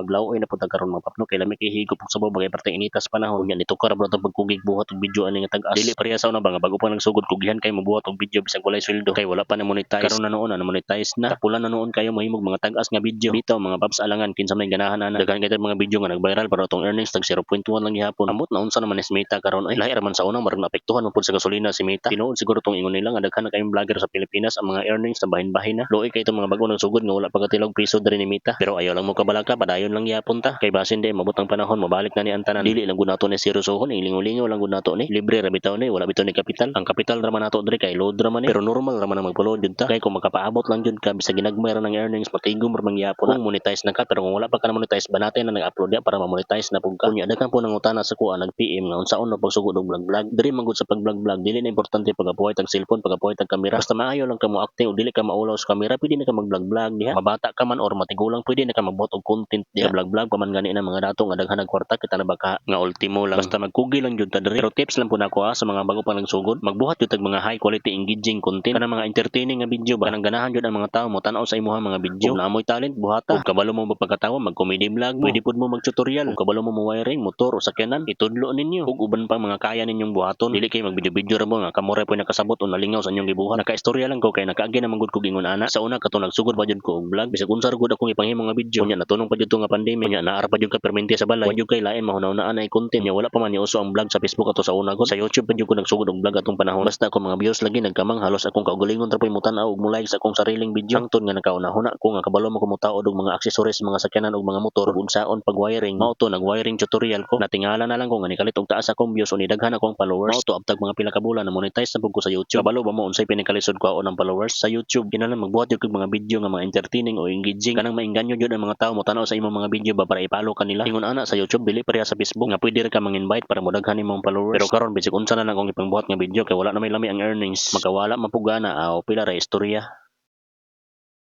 Maglaoy na pud ta karon mga papno kay lami kay higop og sabaw bagay parte initas panahon nya nito kara bro ta pagkugig buhat og video ani nga tag-as. Dili pareha sa una ba nga bago pa nagsugod kugihan kay mabuhat og video bisag walay sweldo kay wala pa na monetize. Karon na noon na monetize na. Tapulan na noon kayo mahimog mga tag-as nga video. Bitaw mga paps alangan kinsa may ganahan ana. Daghan kay mga video nga nag-viral pero atong earnings tag 0.1 lang gihapon. Amot na unsa naman ni Meta karon ay lahi ra man sa una marag naapektuhan man pud sa gasolina si Meta. Tinuod siguro tong ingon nila nga daghan na kayong vlogger sa Pilipinas ang mga earnings na bahin-bahin na. Luoy kay itong mga bag-o nang sugod nga wala pa katilog piso diri ni Meta. Pero ayaw lang mo kabalaka padayon lang gihapon ta. Kay basin di mabot ang panahon mabalik na ni ang tanan. Dili lang gud nato ni seryosohon ilingo-lingo lang gud nato ni. Libre ra bitaw ni wala bitaw ni kapital. Ang kapital ra man nato diri kay load ra man ni. Pero normal ra man ang magpa-load jud ta. Kay kung makapaabot lang jud ka bisag ginagmay ra ng earnings matigom ra man gihapon. Kung monetize na ka pero kung wala pa ka na monetize banatay na nag-upload ya para ma-monetize na pug ka. Kunya daghan po nang utana sa kuha nag-PM nga unsaon na pagsugod og vlog-vlog. Diri man gud sa pag-vlog-vlog dili na importante pagabuhay tag cellphone pagabuhay tag kamera. Basta maayo lang ka mo acting o dili ka maulaw sa kamera pwede na ka mag-vlog-vlog diha. Mabata ka man or matigulang pwede na ka magbuhat og content diha. Vlog-vlog pa man gani na mga dato nga daghan nagkwarta kita na baka nga ultimo lang. Basta magkugi lang jud ta diri. Pero tips lang po nako sa mga bago pa nagsugod magbuhat jud tag mga high quality engaging content kanang mga entertaining nga video ba kanang ganahan jud ang mga tawo mo tan-aw sa imuha mga video. Kung naamoy talent buhata. Kung kabalo mo magpagkatawa mag-comedy vlog pwede pud mo mag-tutorial. Kung kabalo mo wiring motor o sakyanan itudlo ninyo. Ug uban pang mga kaya ninyong buhaton dili kay mag-video ra mo nga kamore po nakasabot o nalingaw sa inyong gibuhat. Naka-istorya lang ko kay nakaagi na manggod ko gingon ana. Sa una kato nagsugod pa jud ko og vlog bisag unsa ra gud akong ipanghimo nga video. Nya natunong pa jud to nga pandemya nya naara pa jud ka permente sa balay. Wa jud kay lain mahunaw-hunaan na content nya wala pa man ni uso ang vlog sa Facebook ato sa una ko. Sa YouTube pa jud ko nagsugod og vlog atong panahon. Basta ako mga views lagi nagkamang halos akong kaugalingon ra poy mutan-aw og mo like sa akong sariling video. Hangtod nga nakauna-huna ko nga kabalo mo ko mutaod og mga accessories mga sakyanan og mga motor ug unsaon pag wiring. Mao to nag-wiring tutorial ko. Natingala na lang ko nga nikalit og taas akong views o nidaghan akong followers. Mao to abtag mga pila ka bulan na monetize na pud ko sa YouTube. Kabalo ba mo unsay pinikalisod ko ang followers sa YouTube. Kinahanglan magbuhat jud kog mga video nga mga entertaining o engaging kanang maingganyo jud ang mga tawo mo tan-aw sa imong mga video ba para ipalo kanila. Ingon ana sa YouTube dili pareha sa Facebook nga pwede ra ka mang-invite para modaghan imong followers. Pero karon bisig unsa na lang kung ipangbuhat nga video kay wala na may lami ang earnings. Magkawala mapugana o pila ra istorya.